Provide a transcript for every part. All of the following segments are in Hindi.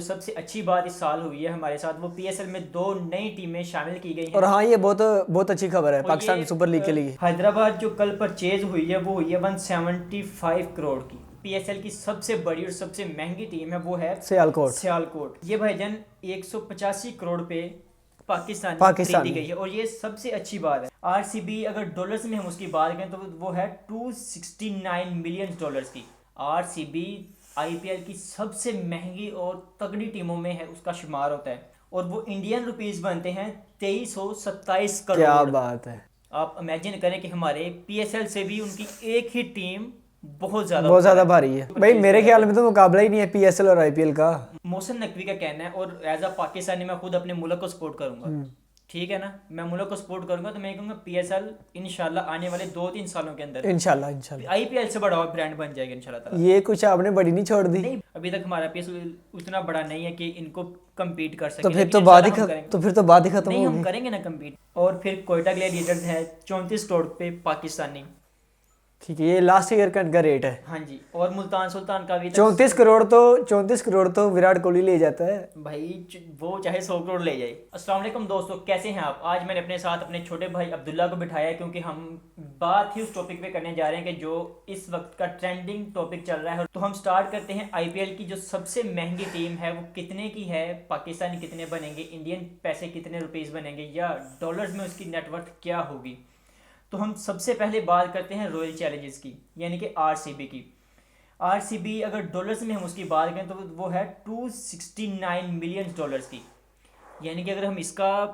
सबसे अच्छी बात इस साल हुई है हमारे साथ, वो पीएसएल में 2 नई टीमें शामिल की गई हैं। और हाँ, ये बहुत बहुत अच्छी खबर है और पाकिस्तान ये सुपर लीग के लिए। हैदराबाद जो कल परचेज हुई है वो हुई है 175 करोड़ की। पीएसएल की सबसे बड़ी और सबसे महंगी टीम है वो है सियालकोट। सियालकोट। ये भाईजान 185 करोड़ पे पाकिस्तान खरीदी गई है। और ये सबसे अच्छी बात है, आरसीबी अगर डॉलर्स में हम उसकी बात करें तो वो है 269 मिलियन डॉलर्स की। आरसीबी आईपीएल की सबसे महंगी और तगड़ी टीमों में है, उसका शुमार होता है। और वो इंडियन रुपीस बनते हैं 2327 करोड़। क्या बात है। आप इमेजिन करें कि हमारे पीएसएल से भी उनकी एक ही टीम बहुत ज्यादा भारी है भाई। मेरे ख्याल में तो मुकाबला ही नहीं है पीएसएल और आईपीएल का। मोहसिन नकवी का कहना है, और एज अ पाकिस्तानी मैं खुद अपने मुल्क को सपोर्ट करूंगा, ठीक है ना, मैं मुल्क को सपोर्ट करूंगा, तो मैं कहूंगा पीएसएल इंशाल्लाह आने वाले 2-3 सालों के अंदर इंशाल्लाह आईपीएल से बड़ा ब्रांड बन जाएगा इंशाल्लाह ताला। ये कुछ आपने बड़ी नहीं छोड़ दी। नहीं, अभी तक हमारा पीएसएल उतना बड़ा नहीं है कि इनको कम्पीट कर सके। तो फिर लेकिन तो बात ही इंशाल्लाह हम करेंगे। तो फिर तो बात ही खत्म नहीं, हम होगी। करेंगे ना कम्पीट। और फिर कोयटा ग्लैडिएटर्स है 34 करोड़ पे पाकिस्तानी। ठीक है, ये लास्ट ईयर का इनका रेट है। हाँ जी, और मुल्तान सुल्तान का भी 34 करोड़ तो विराट कोहली ले जाता है भाई, वो चाहे 100 करोड़ ले जाए। अस्सलाम वालेकुम दोस्तों, कैसे हैं आप? आज मैंने अपने साथ अपने छोटे भाई अब्दुल्ला को बिठाया है, क्योंकि हम बात ही उस टॉपिक पे करने जा रहे हैं कि जो इस वक्त का ट्रेंडिंग टॉपिक चल रहा है। तो हम स्टार्ट करते हैं आईपीएल की जो सबसे महंगी टीम है वो कितने की है, पाकिस्तानी कितने बनेंगे, इंडियन पैसे कितने रुपीस बनेंगे, या डॉलर्स में उसकी नेटवर्थ क्या होगी। तो हम सबसे पहले बात करते हैं रॉयल चैलेंजर्स की, यानी कि आरसीबी की। आरसीबी अगर डॉलर्स में हम उसकी बात करें तो वो है 269 मिलियन डॉलर्स की। यानी कि अगर हम इसका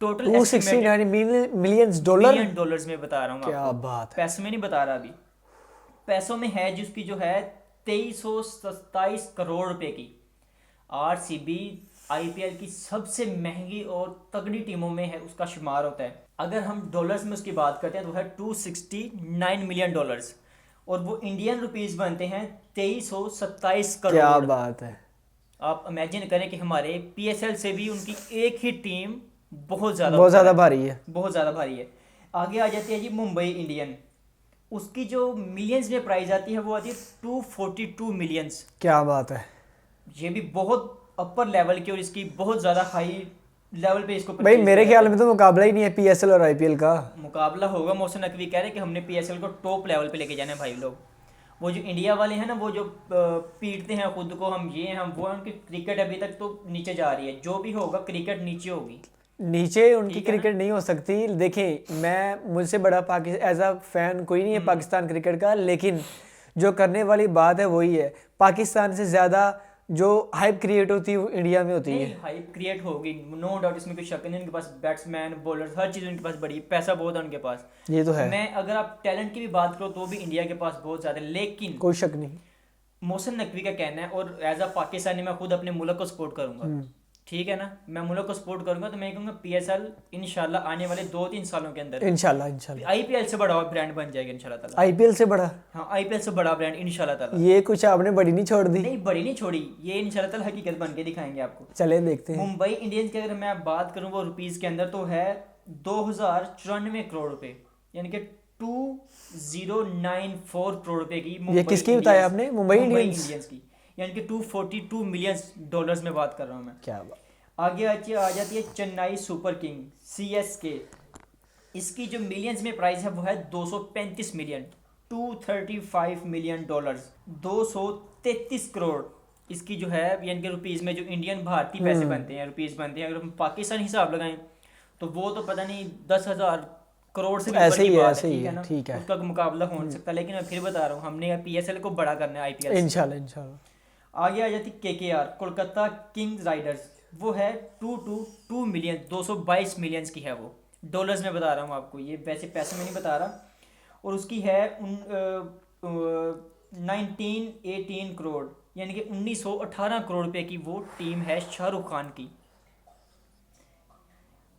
total 269 million dollar million dollars में बता रहा हूँ क्या आपको, बात है। पैसों में नहीं बता रहा, अभी पैसों में है जिसकी जो है 2327 करोड़ रुपए की। आरसीबी आईपीएल की सबसे महंगी और तगड़ी टीमों में है, उसका शुमार होता है। अगर हम डॉलर्स में उसकी बात करते हैं तो है 269 मिलियन डॉलर्स, और वो इंडियन रुपीस बनते हैं 2327 करोड़। क्या बात है। आप इमेजिन करें कि हमारे पीएसएल से भी उनकी एक ही टीम बहुत ज्यादा भारी है। बहुत ज़्यादा भारी है। आगे आ जाती है जी मुंबई इंडियन। उसकी जो मिलियंस में प्राइस आती है वो आती है 242 मिलियंस। क्या बात है। ये भी बहुत अपर लेवल की, और इसकी बहुत ज़्यादा हाई लेवल पे इसको भाई मेरे ख्याल में तो मुकाबला ही नहीं है पीएसएल और आईपीएल का। मुकाबला होगा। मोहसिन नकवी कह रहे हैं कि हमने पीएसएल को टॉप लेवल पे लेके जाना है भाई लोग। वो जो इंडिया वाले हैं ना, वो जो पीटते हैं खुद को, हम ये हम वो, उनकी क्रिकेट अभी तक तो नीचे जा रही है। जो भी होगा क्रिकेट नीचे होगी, नीचे उनकी क्रिकेट नहीं हो सकती। देखिए, मैं मुझसे बड़ा एज अ फैन कोई नहीं है पाकिस्तान क्रिकेट का, लेकिन जो करने वाली बात है वही है, पाकिस्तान से ज़्यादा जो हाइप क्रिएट होती है वो इंडिया में होती है। हाइप क्रिएट होगी, नो डाउट, इसमें कोई शक नहीं। उनके पास बैट्समैन, बॉलर्स, हर चीज़ उनके पास बड़ी, पैसा बहुत है उनके पास। ये तो है। मैं अगर आप टैलेंट की भी बात करो तो भी इंडिया के पास बहुत ज़्यादा, लेकिन कोई शक नहीं। मोहसिन नकवी का कहना है, और एज अ पाकिस्तानी मैं खुद अपने मुल्क को सपोर्ट करूंगा, ठीक है ना, मैं मुल्क को सपोर्ट करूंगा, तो मैं कहूँगा पीएसएल इंशाल्लाह आने वाले 2-3 सालों के अंदर इंशाल्लाह आईपीएल से बड़ा ब्रांड बन जाएगा इंशाल्लाह ताला। आईपीएल से बड़ा? हाँ, आईपीएल से बड़ा ब्रांड इंशाल्लाह ताला। ये कुछ आपने बड़ी नहीं छोड़ दी। नहीं, बड़ी नहीं छोड़ी, ये इंशाल्लाह ताला हकीकत बन के दिखाएंगे आपको। चले देखते हैं। मुंबई इंडियंस की अगर मैं बात करूं वो रुपीस के अंदर तो है 2094 करोड़ रुपए, यानी कि 2094 करोड़ रुपए की। ये किसकी बताया आपने? मुंबई इंडियंस की, यानी कि 242 मिलियन डॉलर्स में बात कर रहा हूं मैं। क्या बात। आगे आ जाती है चेन्नई सुपर किंग, सीएसके। इसकी जो मिलियंस में प्राइस है वो है 235 मिलियन, 235 मिलियन डॉलर्स, 233 करोड़ इसकी जो है, यानी कि रुपीस में जो इंडियन भारतीय पैसे बनते हैं, रुपीस बनते हैं। अगर हम पाकिस्तानी हिसाब लगाएं तो वो तो पता नहीं 10,000 करोड़ से भी ऊपर की बात है, ठीक है ना, ठीक है। उसका मुकाबला हो नहीं सकता। लेकिन मैं फिर बता रहा हूँ, हमने पीएसएल को बड़ा करना है आईपीएल। इंशाल्लाह। आगे आ जाती केकेआर, कोलकाता किंग्स राइडर्स। वो है 222 मिलियन, 222 मिलियंस की है वो। डॉलर्स में बता रहा हूँ आपको, ये वैसे पैसे में नहीं बता रहा। और उसकी है 1918 करोड़, यानी कि 1918 करोड़ रुपए की वो टीम है शाहरुख खान की।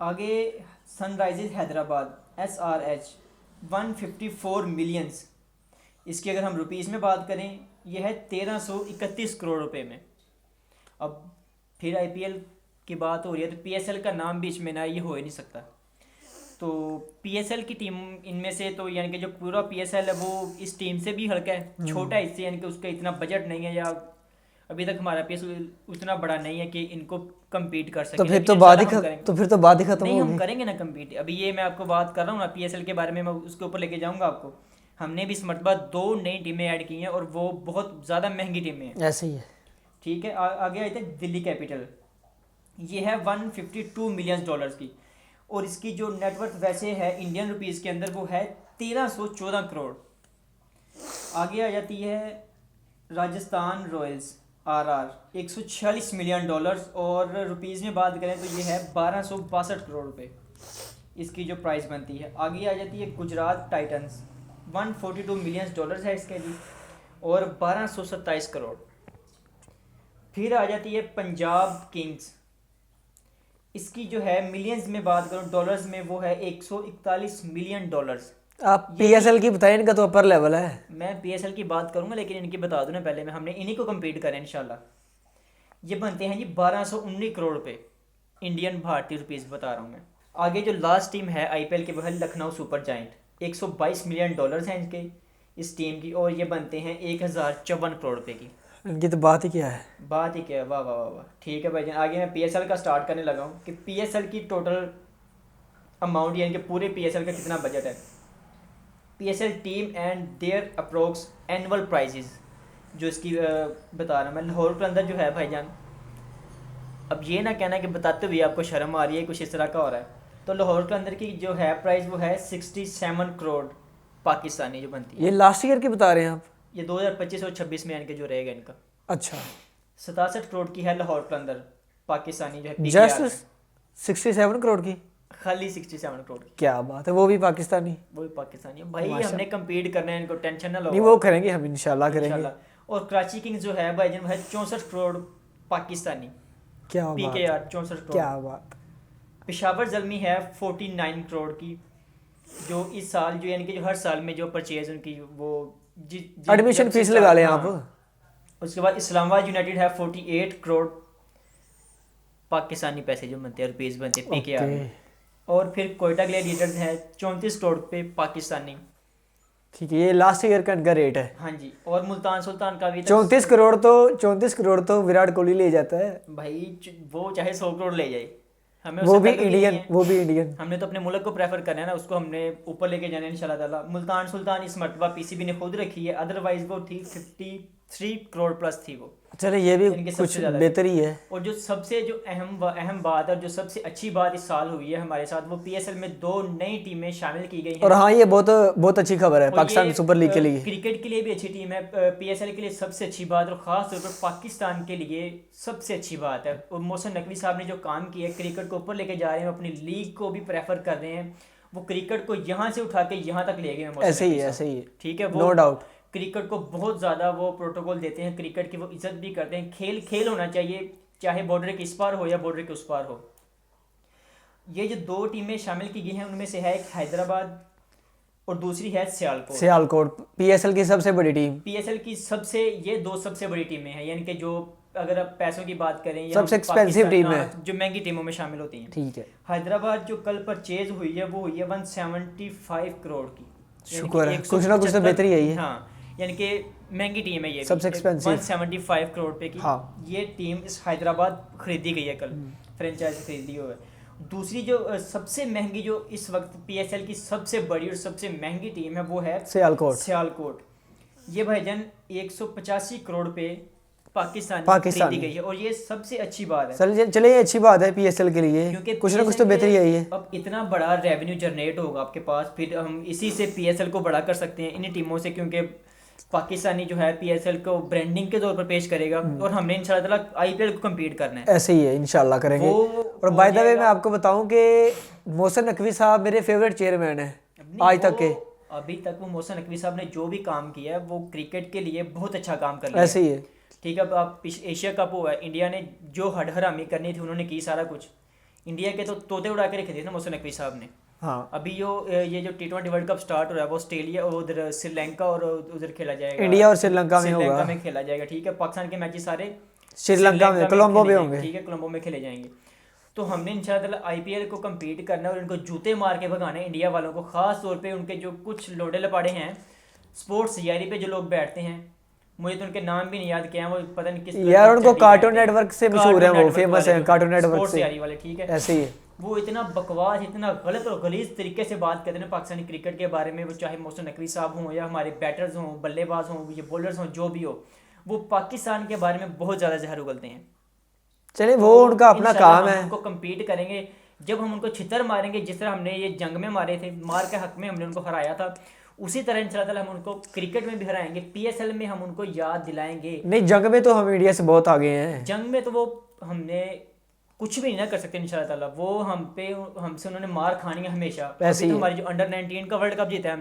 आगे सनराइजर्स हैदराबाद, SRH, 154 मिलियंस। इसकी अगर हम रुपीस में बात करें, ये है 1331 करोड़ रुपए में। अब फिर आईपीएल की बात हो रही है तो पीएसएल का नाम बीच में ना, ये हो ही नहीं सकता। तो पीएसएल की टीम इनमें से तो, यानी कि जो पूरा पीएसएल है वो इस टीम से भी हल्का है, छोटा है इससे, यानी कि उसका इतना बजट नहीं है, या अभी तक हमारा पेस उतना बड़ा नहीं है कि इनको कम्पीट कर सके। तो फिर लेकिन तो बात ही इंशाल्लाह हम करेंगे। तो फिर तो बात ही खत्म नहीं, हम होगी। करेंगे ना कम्पीट। अभी ये मैं आपको बात कर रहा हूँ ना PSL के बारे में, मैं उसके ऊपर लेके जाऊंगा आपको। हमने भी इस मरतबा 2 नई टीमें ऐड की हैं और वो बहुत ज़्यादा महंगी टीमें हैं। ऐसे ही है। ठीक है, आगे आए थे दिल्ली कैपिटल। ये है 152 मिलियन डॉलर्स की, और इसकी जो नेटवर्थ वैसे है इंडियन रुपीज़ के अंदर वो है 1314 करोड़। आगे आ जाती है Rajasthan Royals RR, 146 million dollars, और रुपीज़ में बात करें तो ये है 1262 करोड़ रुपए इसकी जो प्राइस बनती है। आगे आ जाती है गुजरात टाइटंस, 142 मिलियन डॉलर्स है इसके जी, और 1227 करोड़। फिर आ जाती है पंजाब किंग्स, इसकी जो है मिलियंस में बात करूँ, डॉलर्स में वो है 141 मिलियन डॉलर्स। आप PSL की बताएं, इनका तो अपर लेवल है। मैं PSL की बात करूंगा, लेकिन इनकी बता दूं ना पहले, मैं हमने इन्हीं को कम्पीट करें इंशाल्लाह। ये बनते हैं जी 1219 करोड़ रुपए, इंडियन भारतीय रुपीज़ बता रहा हूँ मैं। आगे जो लास्ट टीम है IPL के, वह है Lucknow super giant, 122 million dollars हैं इनके इस टीम की, और ये बनते हैं 1054 करोड़ रुपए की। इनकी तो बात ही क्या है। बात ही क्या है, वाह वाह वाह वाह। ठीक है भाईजान, आगे मैं PSL का स्टार्ट करने लगा हूँ कि PSL की टोटल अमाउंट, यानी कि पूरे PSL का कितना बजट है। PSL team and there approx annual prizes, जो इसकी बता रहा हूँ मैं। लाहौर के अंदर जो है भाईजान, अब ये ना कहना कि बताते हुए आपको शर्म आ रही है, कुछ इस तरह का हो रहा है। तो लाहौर के अंदर की जो है प्राइस वो है 67 करोड़ पाकिस्तानी जो बनती है। ये लास्ट ईयर की बता रहे हैं आप? ये 2025 और 26 में इनके जो रहेगा इनका अच्छा, 67 करोड़ की है लाहौर के अंदर पाकिस्तानी जो है जस्ट PKR है। 67 करोड़ की? खाली 67 करोड़ की, क्या बात है, वो भी पाकिस्तानी? वो भी पाकिस्तानी है भाई। हमने कम्पीट करना है, इनको टेंशन ना लो। नहीं, वो करेंगे हम, इंशाल्लाह करेंगे। इंशाल्लाह। और कराची किंग्स जो है भाईजान, वह 64 करोड़ पाकिस्तानी, क्या बात, PKR 64 करोड़। क्या बात। पेशावर जलमी है 49 करोड़ की, जो इस साल जो यानी कि जो हर साल में जो परचेज उनकी वो एडमिशन फीस लगा लें आप। उसके बाद इस्लामाबाद यूनाइटेड है 48 करोड़ पाकिस्तानी पैसे जो बनते हैं, रुपीज़ बनते हैं PKR। और फिर कोयटा ग्लैडिएटर्स है 34 करोड़ पे पाकिस्तानी। ठीक है, ये लास्ट ईयर का इनका रेट है। हाँ जी, और मुल्तान सुल्तान का भी 34 करोड़ तो विराट कोहली ले जाता है भाई। वो चाहे 100 करोड़ ले जाए, हमें वो उससे भी ताल्लुक ही इंडियन, नहीं है। वो भी इंडियन। हमने तो अपने मुल्क को प्रेफर करना है ना, उसको हमने ऊपर लेके जाना है इंशाल्लाह ताला। मुल्तान सुल्तान इस मरतबा PCB ने खुद रखी है, अदरवाइज वो थी 53 करोड़ प्लस थी वो। चले, ये भी इनके सबसे कुछ ज़्यादा बेहतर ही है। और जो सबसे जो अहम बात और जो सबसे अच्छी बात इस साल हुई है हमारे साथ, वो PSL में 2 नई टीमें शामिल की गई हैं। और हाँ, ये बहुत अच्छी खबर है और पाकिस्तान ये, सुपर लीग के लिए। क्रिकेट के लिए भी अच्छी टीम है, PSL के लिए सबसे अच्छी बात, और ख़ास तौर पर पाकिस्तान के लिए सबसे अच्छी बात है। और मोहसिन नकवी साहब ने जो काम किया है, क्रिकेट को ऊपर लेके जा रहे हैं, अपनी लीग को भी प्रेफर कर रहे हैं। वो क्रिकेट को यहाँ से उठा के यहाँ तक ले गए हैं। ऐसे ही है, ऐसे ही है। ठीक है, नो डाउट। क्रिकेट को बहुत ज़्यादा वो प्रोटोकॉल देते हैं, क्रिकेट की वो इज्जत भी करते हैं। खेल खेल होना चाहिए, चाहे बॉर्डर के इस पार हो या बॉर्डर के उस पार हो। ये जो 2 टीमें शामिल की गई हैं, उनमें से है एक हैदराबाद और दूसरी है सियालकोट। PSL की सबसे बड़ी टीम। PSL की सबसे, ये 2 सबसे बड़ी टीमें हैं, यानी कि जो अगर आप पैसों की बात करें, सबसे एक्सपेंसिव टीम है, जो महंगी टीमों में शामिल होती हैं। ठीक है। हैदराबाद जो कल परचेज हुई है, वो हुई है 175 करोड़ की। शुक्र है, कुछ ना कुछ तो बेहतरी है। हाँ, यानी कि महंगी टीम है ये, सबसे एक्सपेंसिव 175 करोड़ पे की। हाँ। ये टीम इस हैदराबाद खरीदी गई है कल, फ्रेंचाइज खरीदी हुई है। दूसरी जो सबसे महंगी, जो इस वक्त PSL की सबसे बड़ी और सबसे महंगी टीम है, वो है सियालकोट। ये भाईजान 185 करोड़ पे पाकिस्तान खरीदी गई है, और ये सबसे अच्छी बात है। चले, ये अच्छी बात है PSL के लिए, क्योंकि कुछ ना कुछ तो बेहतरी है ये। अब इतना बड़ा रेवेन्यू जनरेट होगा आपके पास, फिर हम इसी से PSL को बड़ा कर सकते हैं इन्हीं टीमों से, क्योंकि पाकिस्तानी जो है PSL को ब्रांडिंग के तौर पर पेश करेगा, और हमने इंशाल्लाह ताला IPL को कम्पीट करना है। ऐसे ही है, इंशाल्लाह करेंगे। और बाय द वे मैं आपको बताऊं कि मोहसिन नकवी साहब मेरे फेवरेट चेयरमैन है आज तक के। अभी तक वो मोहसिन नकवी साहब ने जो भी काम किया है, वो क्रिकेट के लिए बहुत अच्छा काम कर लिया। ऐसे ही है। ठीक है, अब आप एशिया कप हुआ है, इंडिया ने जो हड़हरामी करनी थी उन्होंने की सारा कुछ। इंडिया के तो तोते उड़ा के रखे थे ना मोहसिन नकवी साहब ने। हाँ। अभी ये जो T20 वर्ल्ड कप स्टार्ट हो रहा है, वो ऑस्ट्रेलिया और उधर श्रीलंका और उधर खेला जाएगा, इंडिया और श्रीलंका में होगा। श्रीलंका में खेला जाएगा। ठीक है, पाकिस्तान के मैचेस सारे श्रीलंका में, कोलंबो में होंगे। ठीक है, कोलंबो में खेले जाएंगे। तो हमने इंशाल्लाह IPL को कम्पीट करना है और इनको जूते मार के भगाना है इंडिया वालों को। ख़ास तौर पे उनके जो कुछ लोड़े लपाड़े हैं स्पोर्ट्स यारी पे जो लोग बैठते हैं, मुझे तो उनके नाम भी नहीं याद किया वो पता नहीं किस यार उनको चड्डी कार्टून पहनते हैं। नेटवर्क से मशहूर है, वो नेटवर्क फेमस वाले है जो कार्टून नेटवर्क स्पोर्ट्स से, यारी वाले, ठीक है। ऐसे ही है। वो इतना बकवास, इतना गलत और गलीज तरीके से बात करते हैं पाकिस्तानी क्रिकेट के बारे में, वो चाहे मोहसिन नकवी साहब हों या हमारे बैटर्स हों, बल्लेबाज हों, ये बॉलर्स हों, जो भी हो, वो पाकिस्तान के बारे में बहुत ज़्यादा जहर उगलते हैं। चलिए वो तो उनका अपना इंशाल्लाह काम हम है। उनको कम्पीट करेंगे, जब हम उनको छितर मारेंगे, जिस तरह हमने ये जंग में मारे थे, मार के हक में हमने उनको हराया था, उसी तरह इंशाल्लाह ताला हम उनको क्रिकेट में भी हराएंगे, पीएसएल में हम उनको याद दिलाएंगे। नहीं जंग में तो हम इंडिया से बहुत आगे हैं। जंग में तो वो हमने कुछ भी नहीं ना कर सकते इंशाल्लाह ताला, वो हमसे उन्होंने मार खानी है हमेशा। ऐसे अभी तो ही है। हमारी जो अंडर 19 का वर्ल्ड कप जीता है हमने,